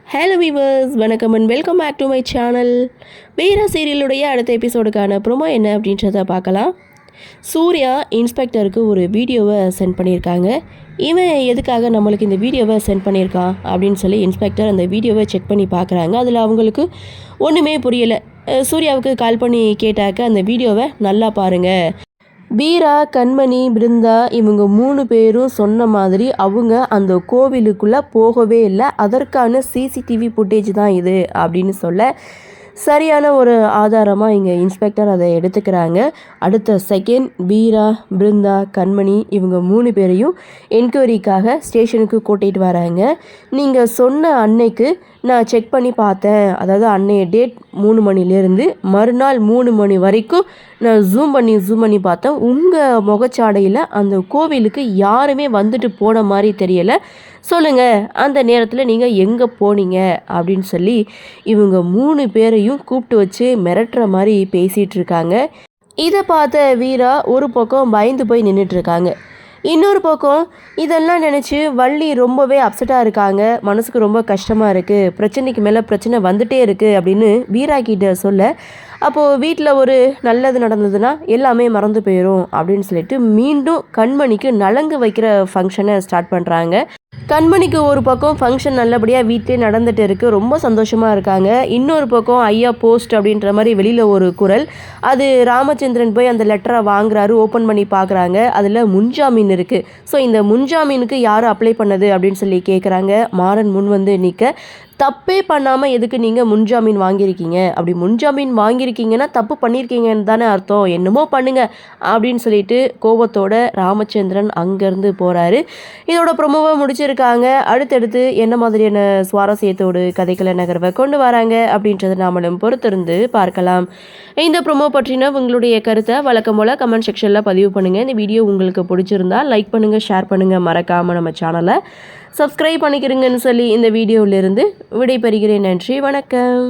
Hello viewers, வணக்கம் and welcome back to my channel. Veera சீரியலுடைய அடுத்த எபிசோடுக்கான ப்ரோமோ என்ன அப்படின்றத பார்க்கலாம். சூர்யா இன்ஸ்பெக்டருக்கு ஒரு வீடியோவை சென்ட் பண்ணியிருக்காங்க. இவன் எதுக்காக நம்மளுக்கு இந்த வீடியோவை சென்ட் பண்ணியிருக்கான் அப்படின்னு சொல்லி இன்ஸ்பெக்டர் அந்த வீடியோவை செக் பண்ணி பார்க்குறாங்க. அதில் அவங்களுக்கு ஒன்றுமே புரியலை. சூர்யாவுக்கு கால் பண்ணி கேட்டாக்க அந்த வீடியோவை நல்லா பாருங்கள், வீரா, கண்மணி, பிருந்தா இவங்க 3 பேரும் சொன்ன மாதிரி அவங்க அந்த கோவிலுக்குள்ளே போகவே இல்லை, அதற்கான சிசிடிவி ஃபுட்டேஜ் தான் இது அப்படின்னு சொல்ல சரியான ஒரு ஆதாரமாக இங்கே இன்ஸ்பெக்டர் அதை எடுத்துக்கிறாங்க. அடுத்த செகண்ட் வீரா, பிருந்தா, கண்மணி இவங்க 3 பேரையும் என்கொயரிக்காக ஸ்டேஷனுக்கு கூட்டிகிட்டு வராங்க. நீங்கள் சொன்ன அன்னைக்கு நான் செக் பண்ணி பார்த்தேன், அதாவது அன்னைய டேட் 3 மணிலேருந்து மறுநாள் 3 மணி வரைக்கும் நான் ஜூம் பண்ணி பார்த்தேன். உங்கள் முகச்சாடையில் அந்த கோவிலுக்கு யாருமே வந்துட்டு போன மாதிரி தெரியலை. சொல்லுங்கள், அந்த நேரத்தில் நீங்கள் எங்கே போனீங்க அப்படின்னு சொல்லி இவங்க 3 பேரையும் கூப்பிட்டு வச்சு மிரட்டுற மாதிரி பேசிகிட்டு இருக்காங்க. இதை பார்த்த வீரா ஒரு பக்கம் பயந்து போய் நின்றுட்டுருக்காங்க. இன்னொரு பக்கம் இதெல்லாம் நினச்சி வள்ளி ரொம்பவே அப்செட்டாக இருக்காங்க. மனசுக்கு ரொம்ப கஷ்டமாக இருக்குது, பிரச்சனைக்கு மேலே பிரச்சனை வந்துட்டே இருக்குது அப்படின்னு வீரா கிட்ட சொல்ல, அப்போது வீட்டில் ஒரு நல்லது நடந்ததுன்னா எல்லாமே மறந்து போயிடும் அப்படின்னு சொல்லிட்டு மீண்டும் கண்மணிக்கு நலங்கு வைக்கிற ஃபங்க்ஷனை ஸ்டார்ட் பண்ணுறாங்க. கண்மணிக்கு ஒரு பக்கம் ஃபங்க்ஷன் நல்லபடியாக வீட்டிலே நடந்துகிட்டு இருக்குது, ரொம்ப சந்தோஷமாக இருக்காங்க. இன்னொரு பக்கம் ஐயா போஸ்ட் அப்படின்ற மாதிரி வெளியில் ஒரு குரல். அது ராமச்சந்திரன் போய் அந்த லெட்டரை வாங்குறாரு, ஓப்பன் பண்ணி பார்க்குறாங்க. அதில் முன்ஜாமீன் இருக்குது. ஸோ இந்த முன்ஜாமீனுக்கு யார் அப்ளை பண்ணது அப்படின்னு சொல்லி கேட்குறாங்க. மாறன் முன் வந்து நிற்க, தப்பே பண்ணாமல் எதுக்கு நீங்கள் முன்ஜாமீன் வாங்கியிருக்கீங்க, அப்படி முன்ஜாமீன் வாங்கியிருக்கீங்கன்னா தப்பு பண்ணியிருக்கீங்கன்னு தானே அர்த்தம், என்னமோ பண்ணுங்க அப்படின்னு சொல்லிட்டு கோபத்தோட ராமச்சந்திரன் அங்கேருந்து போகிறாரு. இதோட ப்ரொமோவை முடிச்சிருக்காங்க. அடுத்தடுத்து என்ன மாதிரியான சுவாரஸ்யத்தோடு கதைகளை நகர்வை கொண்டு வராங்க அப்படின்றத நாமளும் பொறுத்திருந்து பார்க்கலாம். இந்த ப்ரொமோ பற்றின உங்களுடைய கருத்தை வழக்கம் போல் கமெண்ட் செக்ஷனில் பதிவு பண்ணுங்கள். இந்த வீடியோ உங்களுக்கு பிடிச்சிருந்தா லைக் பண்ணுங்கள், ஷேர் பண்ணுங்கள், மறக்காமல் நம்ம சேனலை சப்ஸ்கிரைப் பண்ணிக்கிறீங்கன்னு சொல்லி இந்த வீடியோவிலிருந்து விடைபெறுகிறேன். நன்றி, வணக்கம்.